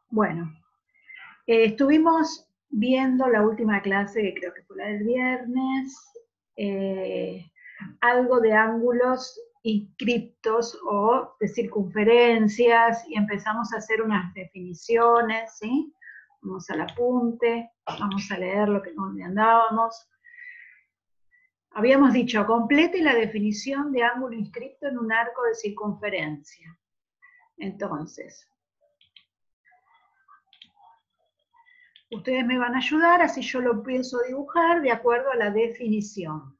Bueno, estuvimos viendo la última clase, que creo que fue la del viernes, algo de ángulos inscriptos o de circunferencias, y empezamos a hacer unas definiciones, ¿sí? Vamos al apunte, vamos a leer donde andábamos. Habíamos dicho, complete la definición de ángulo inscripto en un arco de circunferencia. Entonces, ustedes me van a ayudar, así yo lo pienso dibujar de acuerdo a la definición,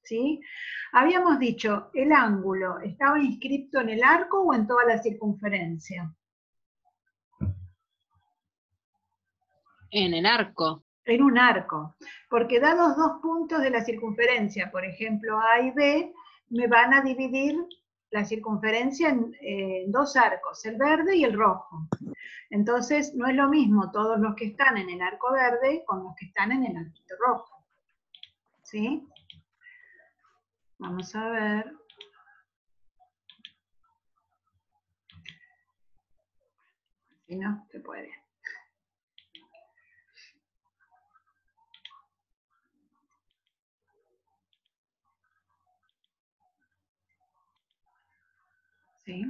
¿sí? Habíamos dicho, ¿el ángulo estaba inscripto en el arco o en toda la circunferencia? En el arco. En un arco, porque dados dos puntos de la circunferencia, por ejemplo A y B, me van a dividir la circunferencia en dos arcos, el verde y el rojo. Entonces no es lo mismo todos los que están en el arco verde con los que están en el arquito rojo. ¿Sí? Vamos a ver. Si no, se puede. ¿Sí?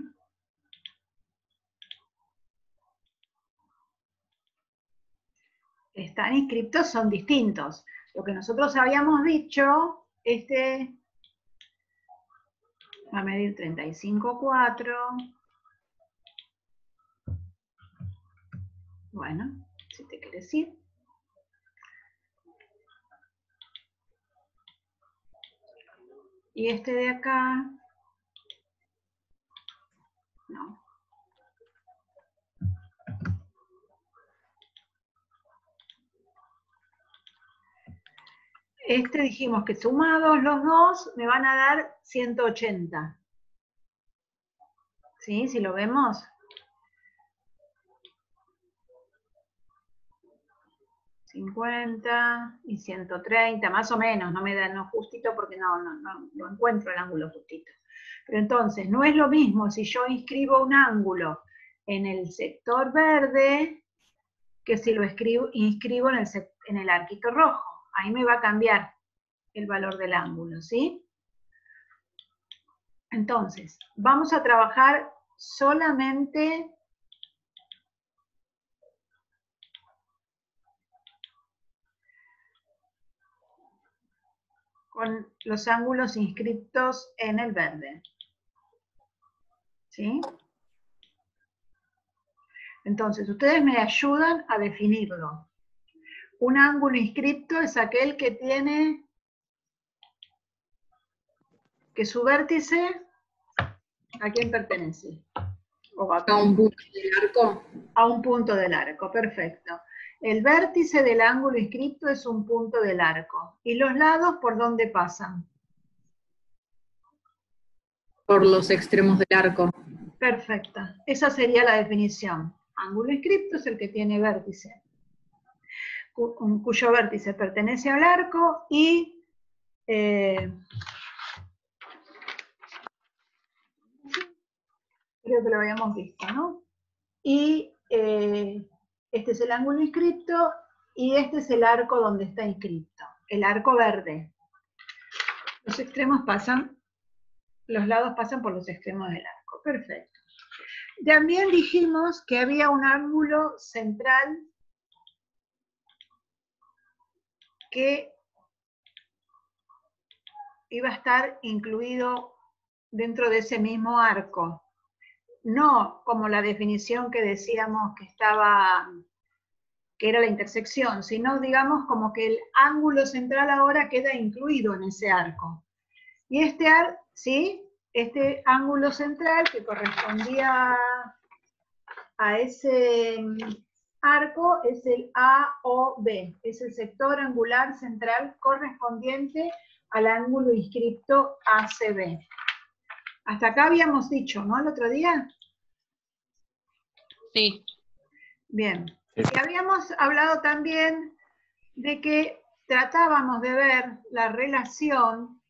Están inscriptos, son distintos. Lo que nosotros habíamos dicho, va a medir 35,4. Bueno, si te quieres ir. Y este de acá, no. Este dijimos que sumados los dos me van a dar 180. ¿Sí? Si lo vemos. 50 y 130, más o menos, no me da no justito porque no encuentro el ángulo justito. Pero entonces, no es lo mismo si yo inscribo un ángulo en el sector verde que si lo inscribo en el arquito rojo. Ahí me va a cambiar el valor del ángulo, ¿sí? Entonces, vamos a trabajar solamente con los ángulos inscritos en el verde. ¿Sí? Entonces, ustedes me ayudan a definirlo. Un ángulo inscripto es aquel que tiene que su vértice, ¿a quién pertenece? A un punto del arco. A un punto del arco, perfecto. El vértice del ángulo inscripto es un punto del arco. ¿Y los lados por dónde pasan? Por los extremos del arco. Perfecta. Esa sería la definición. Ángulo inscripto es el que tiene vértice, cuyo vértice pertenece al arco y creo que lo habíamos visto, ¿no? Y este es el ángulo inscripto y este es el arco donde está inscripto, el arco verde. Los extremos pasan, los lados pasan por los extremos del arco, perfecto. También dijimos que había un ángulo central que iba a estar incluido dentro de ese mismo arco. No como la definición que decíamos que era la intersección, sino digamos como que el ángulo central ahora queda incluido en ese arco. Y este ángulo central que correspondía a ese arco es el AOB, es el sector angular central correspondiente al ángulo inscripto ACB. Hasta acá habíamos dicho, ¿no? El otro día. Sí. Bien. Y habíamos hablado también de que tratábamos de ver la relación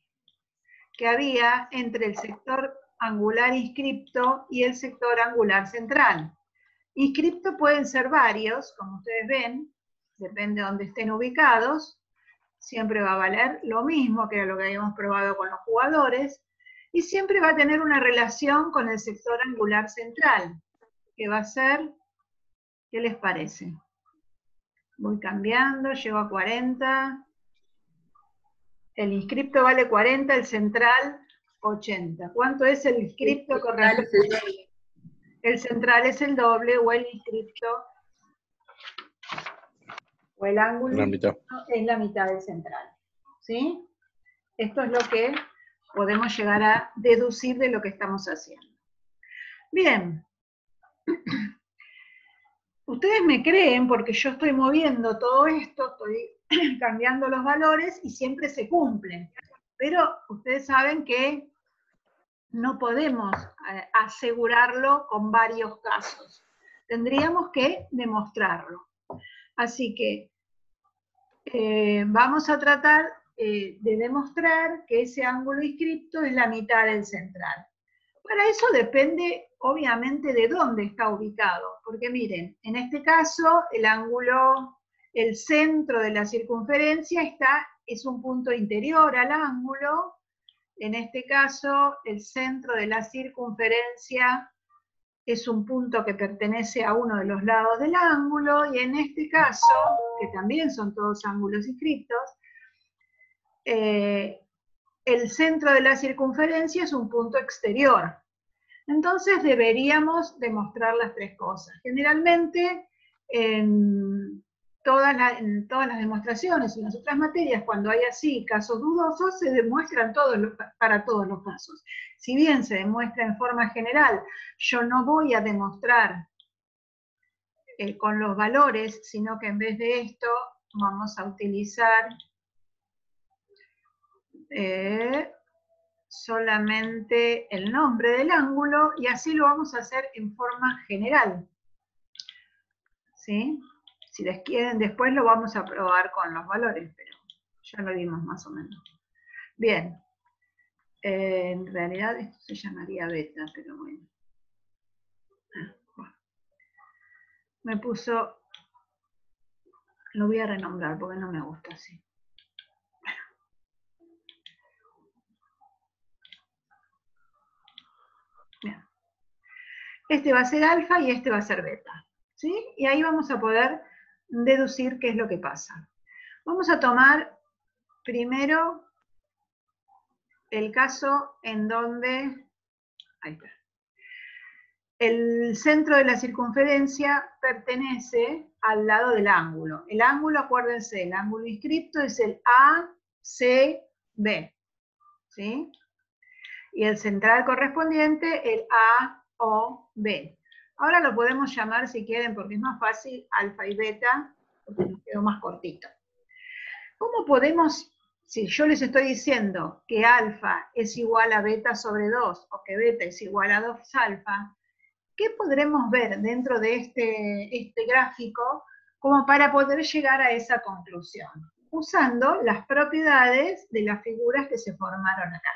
que había entre el sector angular inscripto y el sector angular central. Inscripto pueden ser varios, como ustedes ven, depende de dónde estén ubicados, siempre va a valer lo mismo que era lo que habíamos probado con los jugadores, y siempre va a tener una relación con el sector angular central, que va a ser, ¿qué les parece? Voy cambiando, llego a 40, el inscripto vale 40, el central 80. ¿Cuánto es el inscripto correspondiente? El central es el doble, o el inscripto, o el ángulo es la mitad del central. ¿Sí? Esto es lo que podemos llegar a deducir de lo que estamos haciendo. Bien. Ustedes me creen porque yo estoy moviendo todo esto, estoy cambiando los valores y siempre se cumplen. Pero ustedes saben que no podemos asegurarlo con varios casos. Tendríamos que demostrarlo. Así que vamos a tratar de demostrar que ese ángulo inscripto es la mitad del central. Para eso depende, obviamente, de dónde está ubicado. Porque miren, en este caso, el ángulo, el centro de la circunferencia es un punto interior al ángulo. En este caso, el centro de la circunferencia es un punto que pertenece a uno de los lados del ángulo, y en este caso, que también son todos ángulos inscriptos, el centro de la circunferencia es un punto exterior. Entonces deberíamos demostrar las tres cosas. Generalmente, en todas las demostraciones, en las otras materias, cuando hay así casos dudosos, se demuestran para todos los casos. Si bien se demuestra en forma general, yo no voy a demostrar con los valores, sino que en vez de esto vamos a utilizar solamente el nombre del ángulo, y así lo vamos a hacer en forma general. ¿Sí? Si les quieren, después lo vamos a probar con los valores, pero ya lo vimos más o menos. Bien. En realidad esto se llamaría beta, pero bueno. Me puso... Lo voy a renombrar porque no me gusta así. Bien. Este va a ser alfa y este va a ser beta. ¿Sí? Y ahí vamos a poder deducir qué es lo que pasa. Vamos a tomar primero el caso en donde... Ahí está. El centro de la circunferencia pertenece al lado del ángulo. El ángulo, acuérdense, el ángulo inscripto es el ACB. ¿Sí? Y el central correspondiente, el AOB. Ahora lo podemos llamar, si quieren, porque es más fácil, alfa y beta, porque nos quedó más cortito. ¿Cómo podemos, si yo les estoy diciendo que alfa es igual a beta sobre 2, o que beta es igual a 2 alfa, ¿qué podremos ver dentro de este gráfico como para poder llegar a esa conclusión? Usando las propiedades de las figuras que se formaron acá.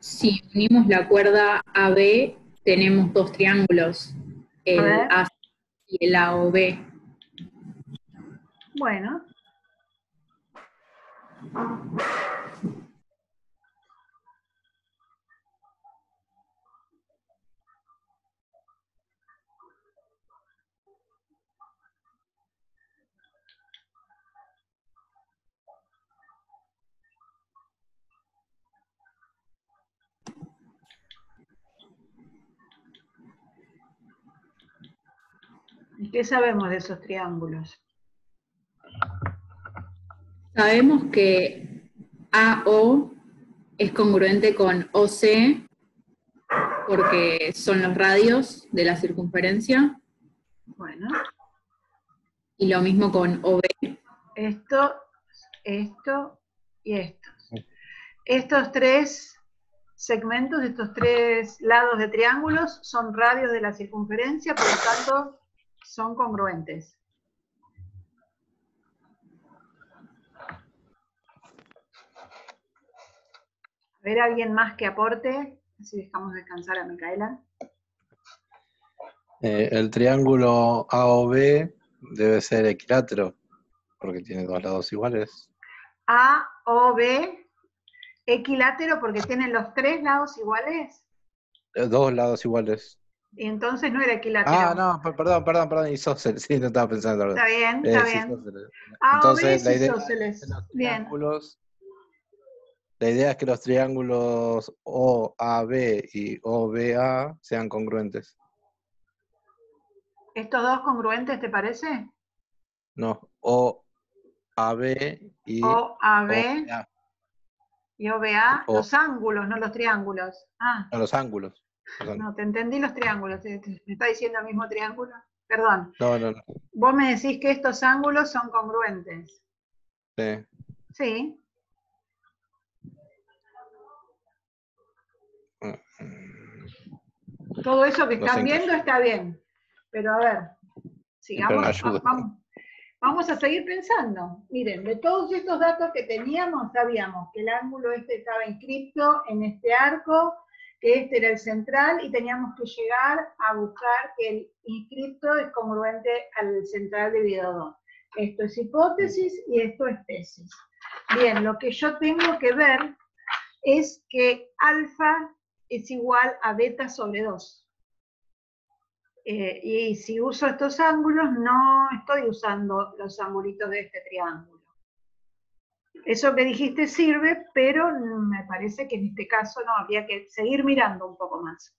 Si unimos la cuerda AB, tenemos dos triángulos, el AC y el AOB. Bueno. ¿Y qué sabemos de esos triángulos? Sabemos que AO es congruente con OC porque son los radios de la circunferencia. Bueno. Y lo mismo con OB. Esto y esto. Estos tres segmentos, estos tres lados de triángulos son radios de la circunferencia, por lo tanto son congruentes. A ver, ¿alguien más que aporte? Así dejamos descansar a Micaela. El triángulo AOB debe ser equilátero, porque tiene dos lados iguales. AOB, equilátero porque tienen los tres lados iguales. Dos lados iguales. Y entonces no era equilátero. Ah, no, perdón, isósceles, sí, no estaba pensando. Está bien, está bien. Isósceles. AOB Entonces, es isósceles. Bien. La idea es que los triángulos OAB y OBA sean congruentes. ¿Estos dos congruentes te parece? No, OAB y OAB OBA. y OBA, O- los ángulos, no los triángulos. Ah, No, los ángulos. no, te entendí los triángulos. ¿Me está diciendo el mismo triángulo? Perdón. No. Vos me decís que estos ángulos son congruentes. Sí. Sí. Todo eso que están viendo está bien. Pero a ver, sigamos. Vamos a seguir pensando. Miren, de todos estos datos que teníamos, sabíamos que el ángulo este estaba inscripto en este arco, que este era el central, y teníamos que llegar a buscar que el inscripto es congruente al central dividido 2. Esto es hipótesis y esto es tesis. Bien, lo que yo tengo que ver es que alfa es igual a beta sobre 2. Y si uso estos ángulos, no estoy usando los angulitos de este triángulo. Eso que dijiste sirve, pero me parece que en este caso no, habría que seguir mirando un poco más.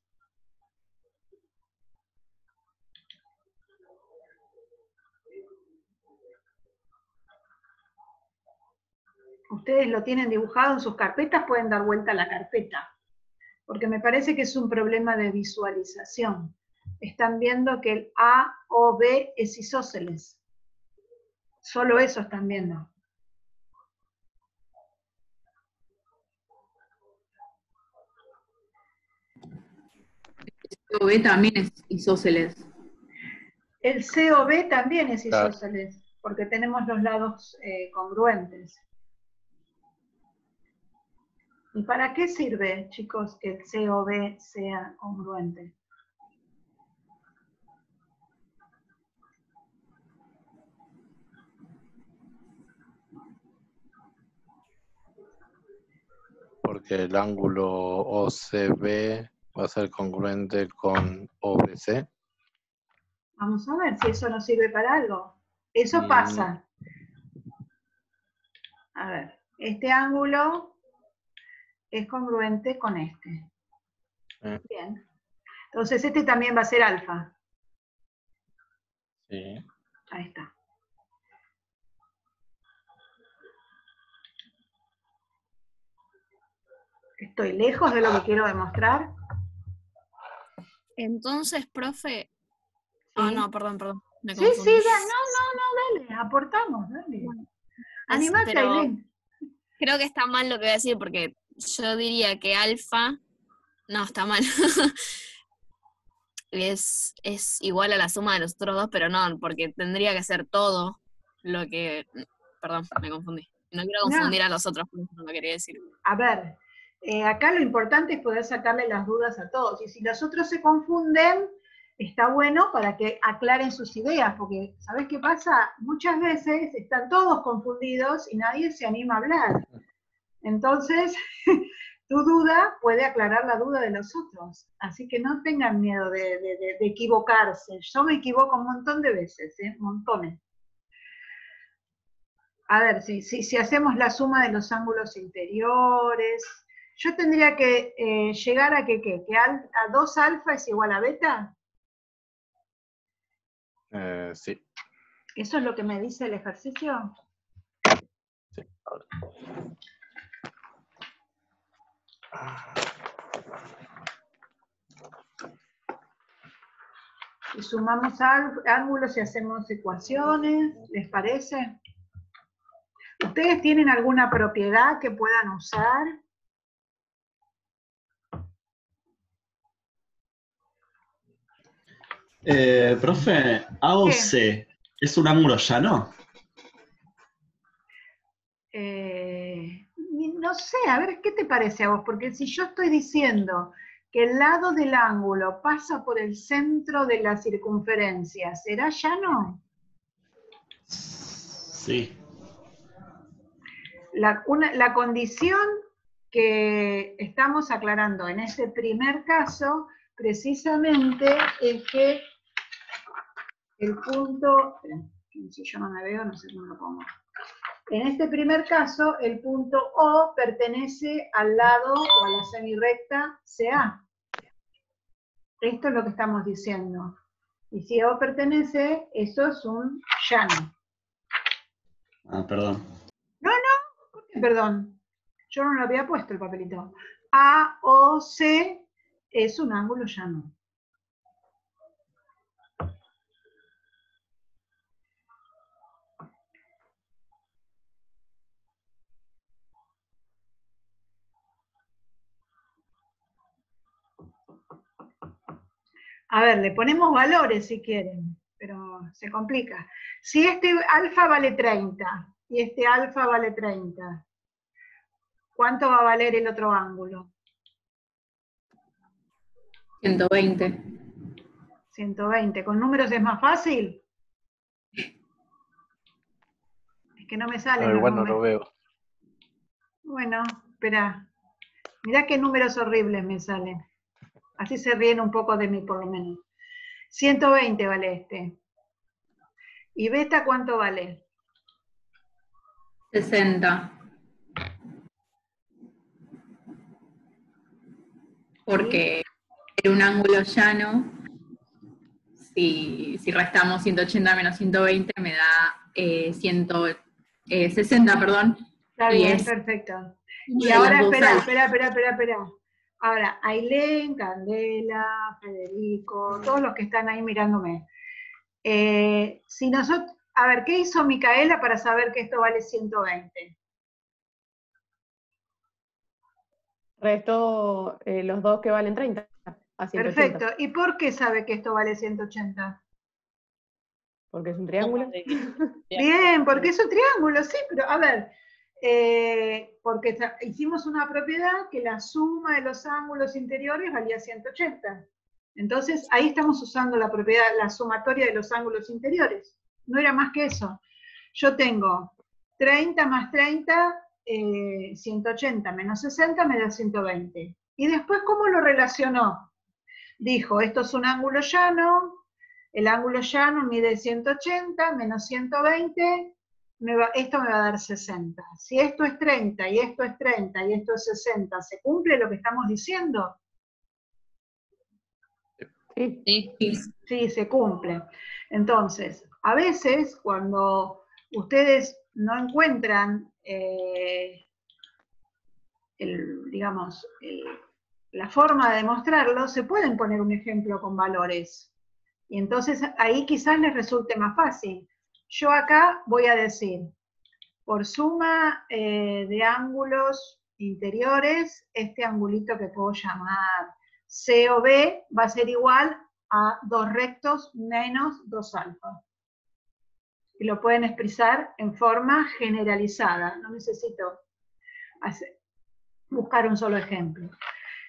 Ustedes lo tienen dibujado en sus carpetas, pueden dar vuelta a la carpeta, porque me parece que es un problema de visualización. Están viendo que el AOB es isósceles. Solo eso están viendo. El OB también es isósceles. El COB también es isósceles, porque tenemos los lados congruentes. ¿Y para qué sirve, chicos, que el COB sea congruente? Porque el ángulo OCB va a ser congruente con OBC. Vamos a ver si eso nos sirve para algo. Eso pasa. A ver, este ángulo es congruente con este. Bien. Entonces este también va a ser alfa. Sí. Ahí está. ¿Estoy lejos de lo que quiero demostrar? Entonces, profe... ¿Sí? Ah, no, perdón, me sí, confundí. dale, aportamos, dale. Bueno, Animate, pero Ailén. creo que está mal lo que voy a decir, porque yo diría que alfa... No, está mal. es igual a la suma de los otros dos, pero no, porque tendría que ser todo lo que... Perdón, me confundí. No quiero confundir a los otros, no lo quería decir. A ver, acá lo importante es poder sacarle las dudas a todos. Y si los otros se confunden, está bueno para que aclaren sus ideas, porque ¿sabés qué pasa? Muchas veces están todos confundidos y nadie se anima a hablar. Entonces, tu duda puede aclarar la duda de los otros. Así que no tengan miedo de equivocarse. Yo me equivoco un montón de veces, montones. A ver, si hacemos la suma de los ángulos interiores, yo tendría que llegar a que a 2 alfa es igual a beta. Sí. ¿Eso es lo que me dice el ejercicio? Sí. Ahora. Y sumamos ángulos y hacemos ecuaciones, ¿les parece? ¿Ustedes tienen alguna propiedad que puedan usar? Profe, AOC, ¿es un ángulo llano? No sé, a ver, ¿qué te parece a vos? Porque si yo estoy diciendo que el lado del ángulo pasa por el centro de la circunferencia, ¿será llano? Sí. La condición que estamos aclarando en este primer caso, precisamente, es que el punto, si yo no me veo, no sé cómo lo pongo. En este primer caso, el punto O pertenece al lado o a la semirrecta CA. Esto es lo que estamos diciendo. Y si O pertenece, eso es un llano. Ah, perdón. No, ¿por qué perdón? Yo no lo había puesto el papelito. AOC es un ángulo llano. A ver, le ponemos valores si quieren, pero se complica. Si este alfa vale 30 y este alfa vale 30, ¿cuánto va a valer el otro ángulo? 120. 120. ¿Con números es más fácil? Es que no me salen No, los igual no números. lo veo. Bueno, espera. Mirá qué números horribles me salen. Así se ríen un poco de mí, por lo menos. 120 vale este. ¿Y beta cuánto vale? 60. Porque en un ángulo llano, si restamos 180 menos 120, me da 60, perdón. Está Y bien, es perfecto. uno Y de ahora, los dos espera. Ahora, Ailén, Candela, Federico, todos los que están ahí mirándome. Si nosotros, a ver, ¿qué hizo Micaela para saber que esto vale 120? Restó los dos que valen 30 a 180. Perfecto. ¿Y por qué sabe que esto vale 180? Porque es un triángulo. Bien, porque es un triángulo, sí, pero a ver, porque hicimos una propiedad que la suma de los ángulos interiores valía 180. Entonces, ahí estamos usando la propiedad, la sumatoria de los ángulos interiores. No era más que eso. Yo tengo 30 más 30, 180 menos 60 me da 120. Y después, ¿cómo lo relacionó? Dijo, esto es un ángulo llano, el ángulo llano mide 180 menos 120, esto me va a dar 60. Si esto es 30 y esto es 30 y esto es 60, ¿se cumple lo que estamos diciendo? Sí. Sí, se cumple. Entonces, a veces cuando ustedes no encuentran, la forma de demostrarlo, se pueden poner un ejemplo con valores. Y entonces ahí quizás les resulte más fácil. Yo acá voy a decir, por suma de ángulos interiores, este angulito que puedo llamar C o B va a ser igual a 2 rectos menos 2 alfa. Y lo pueden expresar en forma generalizada. No necesito buscar un solo ejemplo.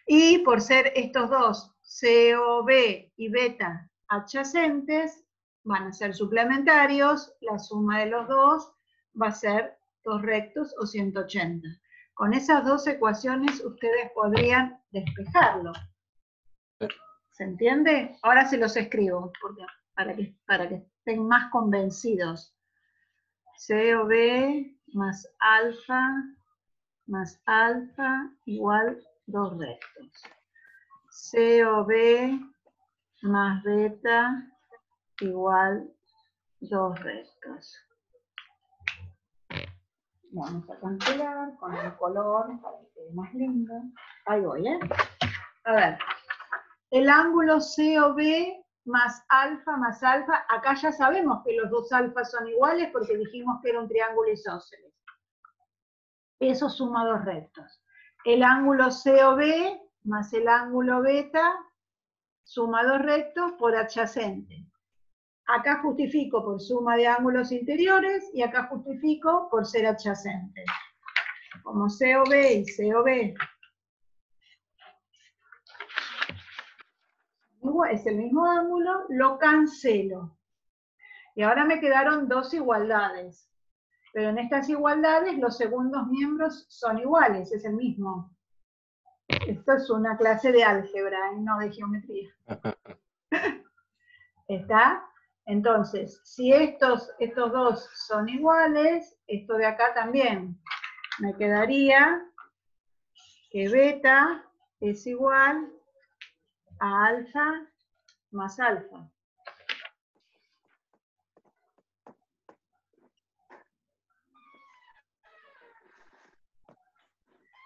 Y por ser estos dos, C o B y beta, adyacentes, van a ser suplementarios, la suma de los dos va a ser 2 rectos o 180. Con esas dos ecuaciones ustedes podrían despejarlo. ¿Se entiende? Ahora se los escribo, para que estén más convencidos. C o B más alfa igual 2 rectos. C o B más beta igual 2 rectos. Vamos a cancelar con el color para que quede más lindo. Ahí voy, ¿eh? A ver, el ángulo COB más alfa, acá ya sabemos que los dos alfas son iguales porque dijimos que era un triángulo isósceles. Eso suma dos rectos. El ángulo COB más el ángulo beta suma dos rectos por adyacente. Acá justifico por suma de ángulos interiores y acá justifico por ser adyacentes. Como COB y COB es el mismo ángulo, lo cancelo. Y ahora me quedaron dos igualdades. Pero en estas igualdades los segundos miembros son iguales, es el mismo. Esto es una clase de álgebra, no de geometría. ¿Está? Entonces, si estos dos son iguales, esto de acá también. Me quedaría que beta es igual a alfa más alfa.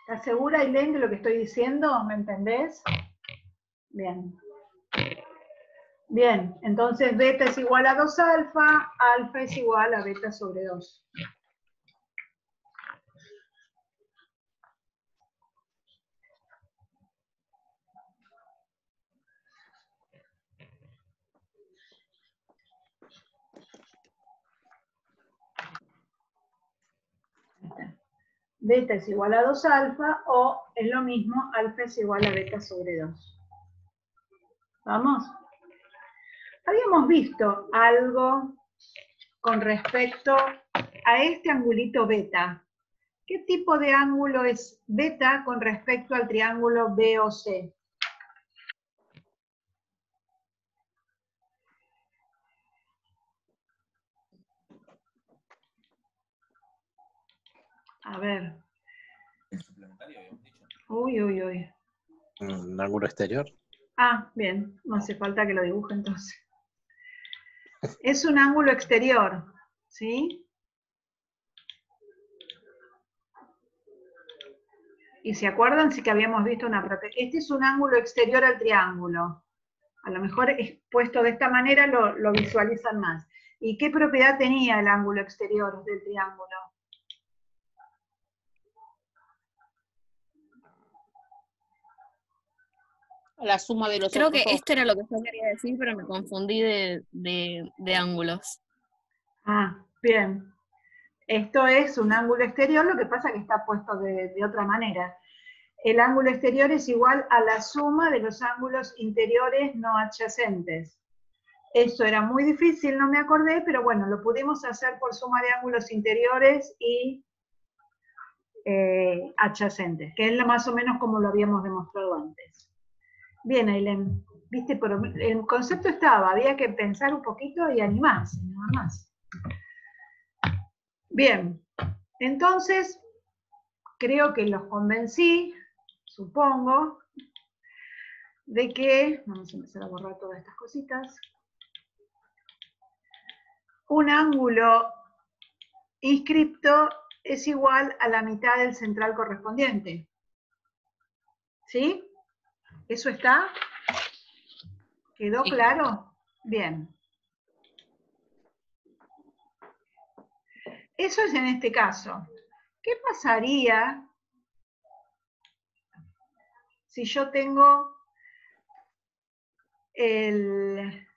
¿Estás segura, Ailén, de lo que estoy diciendo? ¿Me entendés? Bien. Bien, entonces beta es igual a 2 alfa, alfa es igual a beta sobre 2. Beta es igual a 2 alfa, o es lo mismo, alfa es igual a beta sobre 2. ¿Vamos? Habíamos visto algo con respecto a este angulito beta. ¿Qué tipo de ángulo es beta con respecto al triángulo BOC? A ver. Uy, uy, uy. ¿Un ángulo exterior? Ah, bien, no hace falta que lo dibuje entonces. Es un ángulo exterior, ¿sí? Y se acuerdan, sí que habíamos visto una propiedad. Este es un ángulo exterior al triángulo. A lo mejor puesto de esta manera lo visualizan más. ¿Y qué propiedad tenía el ángulo exterior del triángulo? La suma de los Creo otros que dos. esto era lo que yo quería decir, pero me confundí de ángulos. Ah, bien. Esto es un ángulo exterior, lo que pasa es que está puesto de otra manera. El ángulo exterior es igual a la suma de los ángulos interiores no adyacentes. Eso era muy difícil, no me acordé, pero bueno, lo pudimos hacer por suma de ángulos interiores y adyacentes, que es más o menos como lo habíamos demostrado antes. Bien, Ailén, viste, pero el concepto estaba, había que pensar un poquito y animarse, nada más. Bien, entonces, creo que los convencí, supongo, de que, vamos a empezar a borrar todas estas cositas, un ángulo inscripto es igual a la mitad del central correspondiente. ¿Sí? ¿Eso está? ¿Quedó Sí. claro? Bien. Eso es en este caso. ¿Qué pasaría si yo tengo el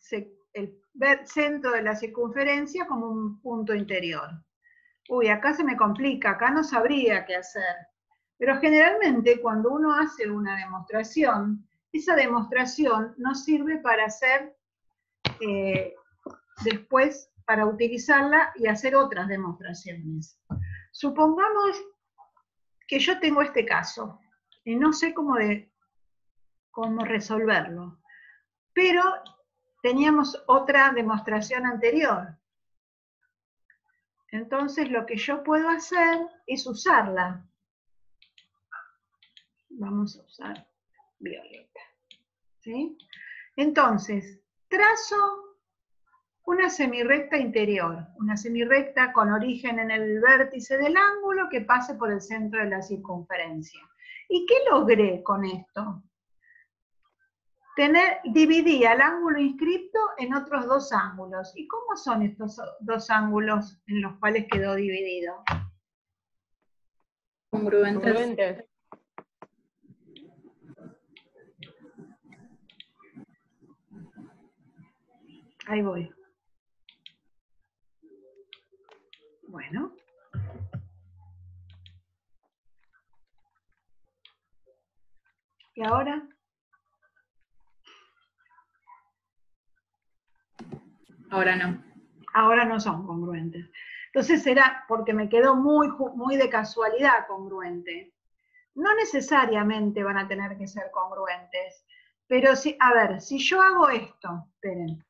centro de la circunferencia como un punto interior? Uy, acá se me complica, acá no sabría qué hacer. Pero generalmente cuando uno hace una demostración, esa demostración nos sirve para hacer después, para utilizarla y hacer otras demostraciones. Supongamos que yo tengo este caso y no sé cómo resolverlo, pero teníamos otra demostración anterior. Entonces lo que yo puedo hacer es usarla. Vamos a usar violeta. ¿Sí? Entonces, trazo una semirrecta interior, una semirrecta con origen en el vértice del ángulo que pase por el centro de la circunferencia. ¿Y qué logré con esto? dividí al ángulo inscripto en otros dos ángulos. ¿Y cómo son estos dos ángulos en los cuales quedó dividido? Congruentes. Congruentes. Ahí voy. Bueno. ¿Y ahora? Ahora no. Ahora no son congruentes. Entonces será porque me quedó muy de casualidad congruente. No necesariamente van a tener que ser congruentes, pero sí, a ver, si yo hago esto, esperen.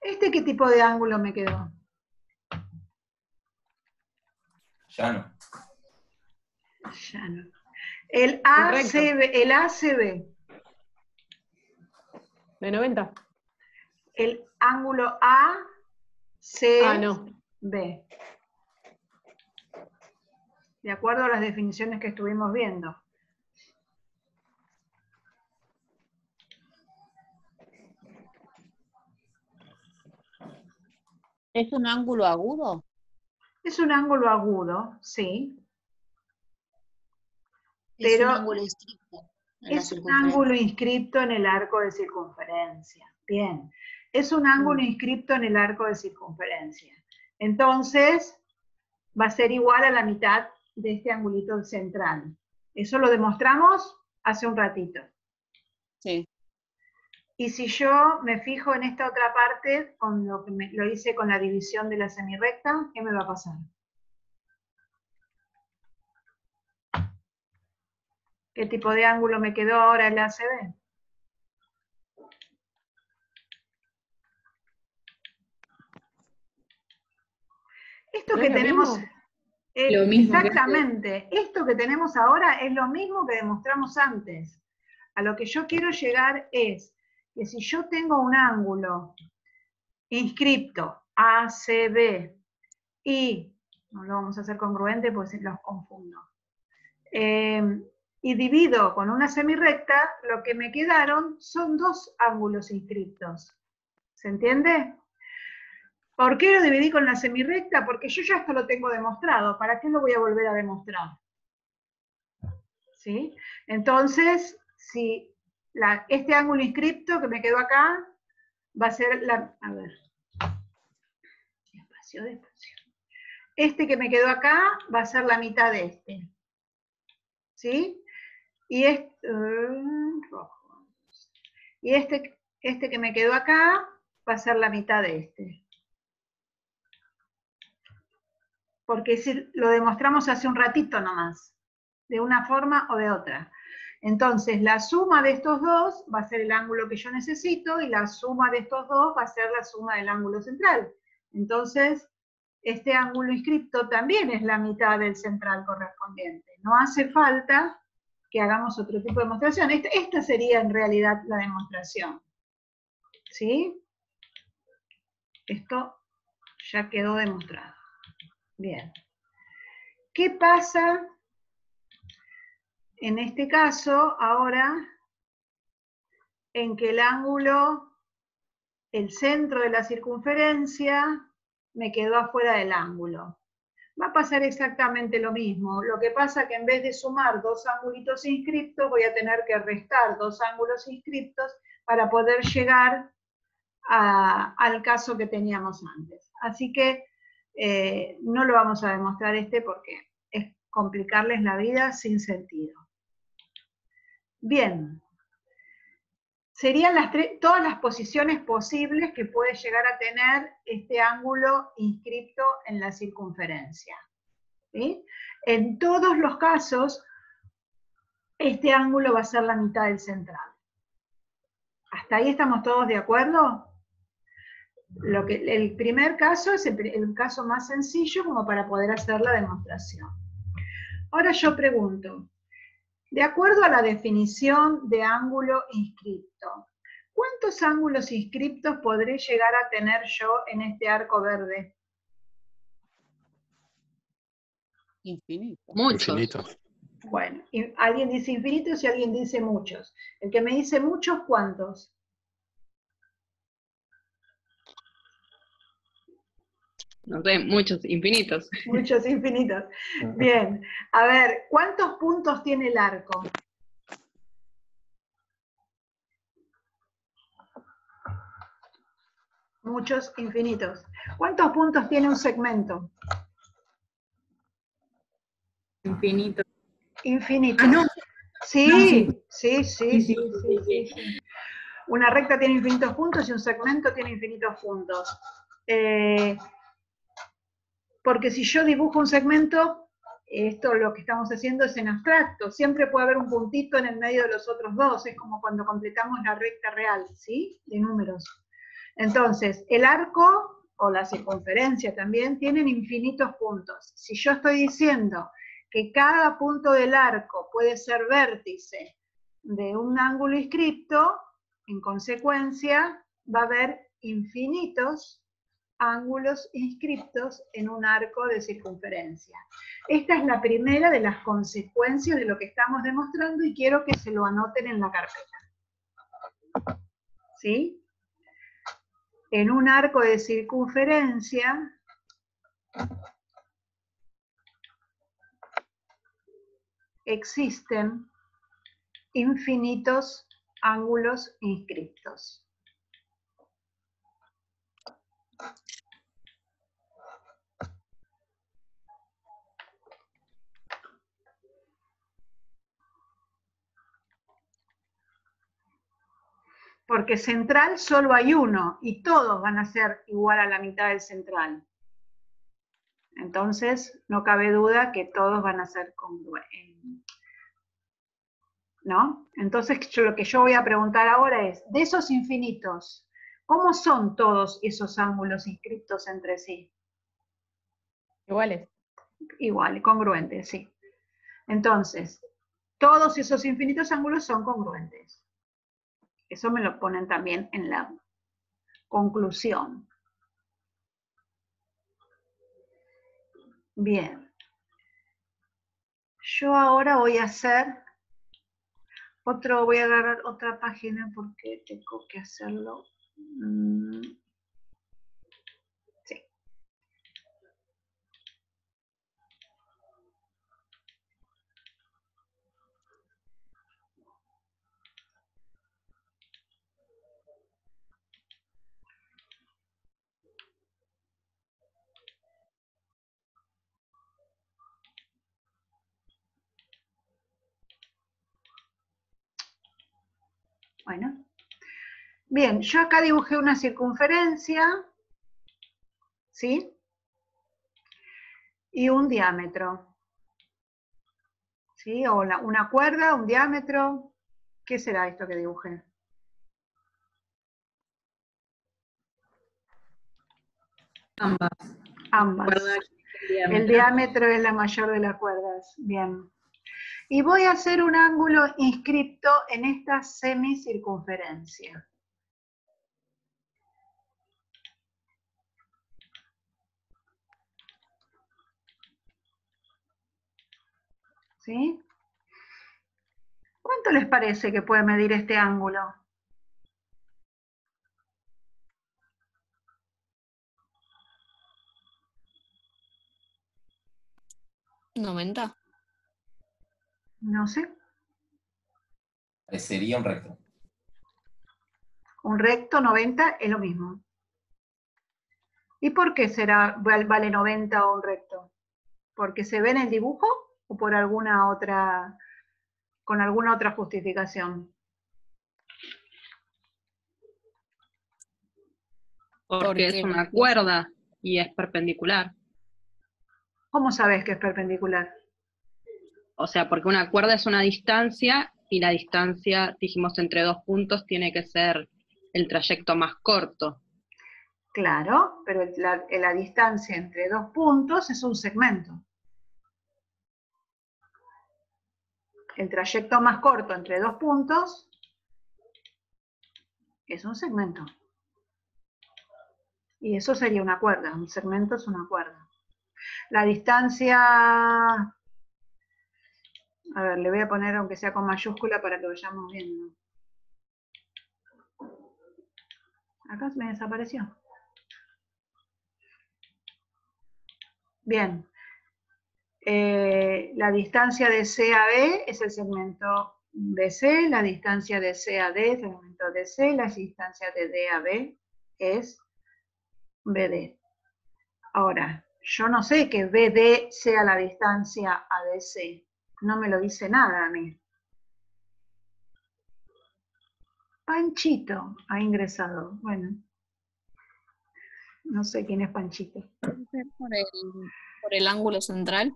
¿Qué tipo de ángulo me quedó? Llano. Llano. El ACB. De 90. El ángulo ACB. No. De acuerdo a las definiciones que estuvimos viendo. ¿Es un ángulo agudo? Es un ángulo agudo, sí. Es Pero un ángulo inscripto en la es un circunferencia. ángulo inscripto en el arco de circunferencia. Bien. Es un ángulo inscripto en el arco de circunferencia. Entonces, va a ser igual a la mitad de este angulito central. Eso lo demostramos hace un ratito. Sí. Y si yo me fijo en esta otra parte, con lo que lo hice con la división de la semirrecta, ¿qué me va a pasar? ¿Qué tipo de ángulo me quedó ahora el ACB? Esto ¿No que es lo tenemos... mismo? Lo mismo que exactamente, esto que tenemos ahora es lo mismo que demostramos antes. A lo que yo quiero llegar es que si yo tengo un ángulo inscripto ACB y, no lo vamos a hacer congruente porque los confundo, y divido con una semirrecta, lo que me quedaron son dos ángulos inscriptos. ¿Se entiende? ¿Por qué lo dividí con la semirrecta? Porque yo ya esto lo tengo demostrado. ¿Para qué lo voy a volver a demostrar? ¿Sí? Entonces, si este ángulo inscripto que me quedó acá va a ser la... A ver. Despacio. Este que me quedó acá va a ser la mitad de este. ¿Sí? Y rojo. Y este que me quedó acá va a ser la mitad de este. Porque lo demostramos hace un ratito nomás, de una forma o de otra. Entonces, la suma de estos dos va a ser el ángulo que yo necesito, y la suma de estos dos va a ser la suma del ángulo central. Entonces, este ángulo inscripto también es la mitad del central correspondiente. No hace falta que hagamos otro tipo de demostración. Esta sería en realidad la demostración. ¿Sí? Esto ya quedó demostrado. Bien. ¿Qué pasa en este caso ahora en que el ángulo, el centro de la circunferencia, me quedó afuera del ángulo? Va a pasar exactamente lo mismo. Lo que pasa es que en vez de sumar dos angulitos inscriptos, voy a tener que restar dos ángulos inscriptos para poder llegar al caso que teníamos antes. Así que no lo vamos a demostrar porque es complicarles la vida sin sentido. Bien. Serían todas las posiciones posibles que puede llegar a tener este ángulo inscripto en la circunferencia. ¿Sí? En todos los casos, este ángulo va a ser la mitad del central. ¿Hasta ahí estamos todos de acuerdo? El primer caso es el caso más sencillo como para poder hacer la demostración. Ahora yo pregunto, de acuerdo a la definición de ángulo inscripto, ¿cuántos ángulos inscriptos podré llegar a tener yo en este arco verde? Infinito. Muchos. Infinito. Bueno, alguien dice infinitos y alguien dice muchos. El que me dice muchos, ¿cuántos? No sé, muchos, infinitos. Muchos infinitos. Bien, a ver, ¿cuántos puntos tiene el arco? Muchos infinitos. ¿Cuántos puntos tiene un segmento? Infinito. Infinito. Ah, no. Sí, No, sí. Una recta tiene infinitos puntos y un segmento tiene infinitos puntos. Porque si yo dibujo un segmento, esto lo que estamos haciendo es en abstracto. Siempre puede haber un puntito en el medio de los otros dos. Es como cuando completamos la recta real, ¿sí? De números. Entonces, el arco o la circunferencia también tienen infinitos puntos. Si yo estoy diciendo que cada punto del arco puede ser vértice de un ángulo inscripto, en consecuencia va a haber infinitos ángulos inscriptos en un arco de circunferencia. Esta es la primera de las consecuencias de lo que estamos demostrando y quiero que se lo anoten en la carpeta. ¿Sí? En un arco de circunferencia existen infinitos ángulos inscriptos. Porque central solo hay uno y todos van a ser igual a la mitad del central. Entonces, no cabe duda que todos van a ser congruentes. ¿No? Entonces, lo que yo voy a preguntar ahora es, de esos infinitos, ¿cómo son todos esos ángulos inscriptos entre sí? Iguales. Igual, congruentes, sí. Entonces, todos esos infinitos ángulos son congruentes. Eso me lo ponen también en la conclusión. Bien. Yo ahora voy a hacer voy a agarrar otra página porque tengo que hacerlo. Sí. Bueno. Bien, yo acá dibujé una circunferencia, ¿sí? Y un diámetro, ¿sí? O una cuerda, un diámetro. ¿Qué será esto que dibujé? Ambas. Ambas. El diámetro es la mayor de las cuerdas. Bien. Y voy a hacer un ángulo inscripto en esta semicircunferencia. ¿Sí? ¿Cuánto les parece que puede medir este ángulo? ¿90? No sé. Sería un recto. Un recto 90 es lo mismo. ¿Y por qué vale 90 o un recto? ¿Porque se ve en el dibujo o por alguna otra, con alguna otra justificación? Porque es una cuerda y es perpendicular. ¿Cómo sabes que es perpendicular? O sea, porque una cuerda es una distancia y la distancia, dijimos, entre dos puntos tiene que ser el trayecto más corto. Claro, pero la distancia entre dos puntos es un segmento. El trayecto más corto entre dos puntos es un segmento. Y eso sería una cuerda, un segmento es una cuerda. La distancia A ver, le voy a poner aunque sea con mayúscula para que vayamos viendo. Acá me desapareció. Bien. La distancia de C a B es el segmento BC, la distancia de C a D es el segmento DC, la distancia de D a B es BD. Ahora, yo no sé que BD sea la distancia a DC. No me lo dice nada a mí. Panchito ha ingresado. Bueno, no sé quién es Panchito. ¿Puede ser por el ángulo central?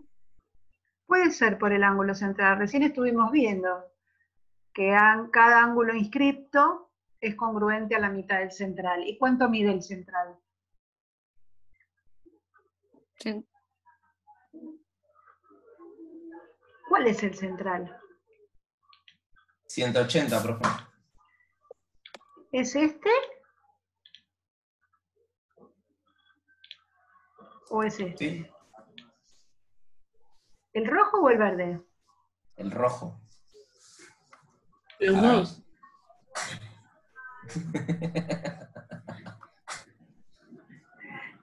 Puede ser por el ángulo central. Recién estuvimos viendo que cada ángulo inscripto es congruente a la mitad del central. ¿Y cuánto mide el central? Sí. ¿Cuál es el central? 180, profe. ¿Es este? ¿O es este? Sí, ¿El rojo o el verde? el rojo. Los Para mí. dos.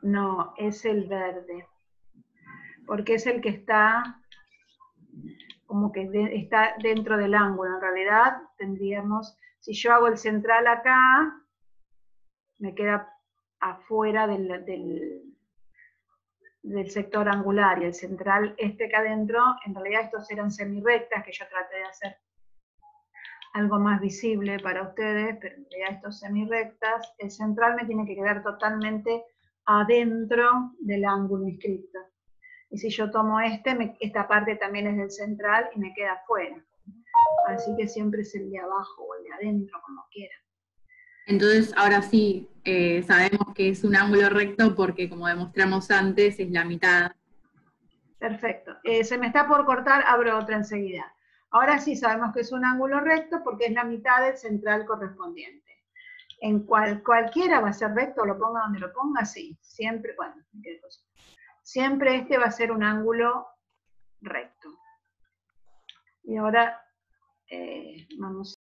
No, es el verde. Porque es el que está como que está dentro del ángulo. En realidad tendríamos, si yo hago el central acá, me queda afuera del sector angular, y el central acá adentro, en realidad estos eran semirrectas, que yo traté de hacer algo más visible para ustedes, pero en realidad estos semirrectas, el central me tiene que quedar totalmente adentro del ángulo inscripto. Y si yo tomo esta parte también es del central y me queda afuera. Así que siempre es el de abajo o el de adentro, como quieran. Entonces, ahora sí, sabemos que es un ángulo recto porque, como demostramos antes, es la mitad. Perfecto. Se me está por cortar, abro otra enseguida. Ahora sí sabemos que es un ángulo recto porque es la mitad del central correspondiente. En cualquiera va a ser recto, lo ponga donde lo ponga, sí. Siempre, bueno, qué cosa. Siempre este va a ser un ángulo recto. Y ahora vamos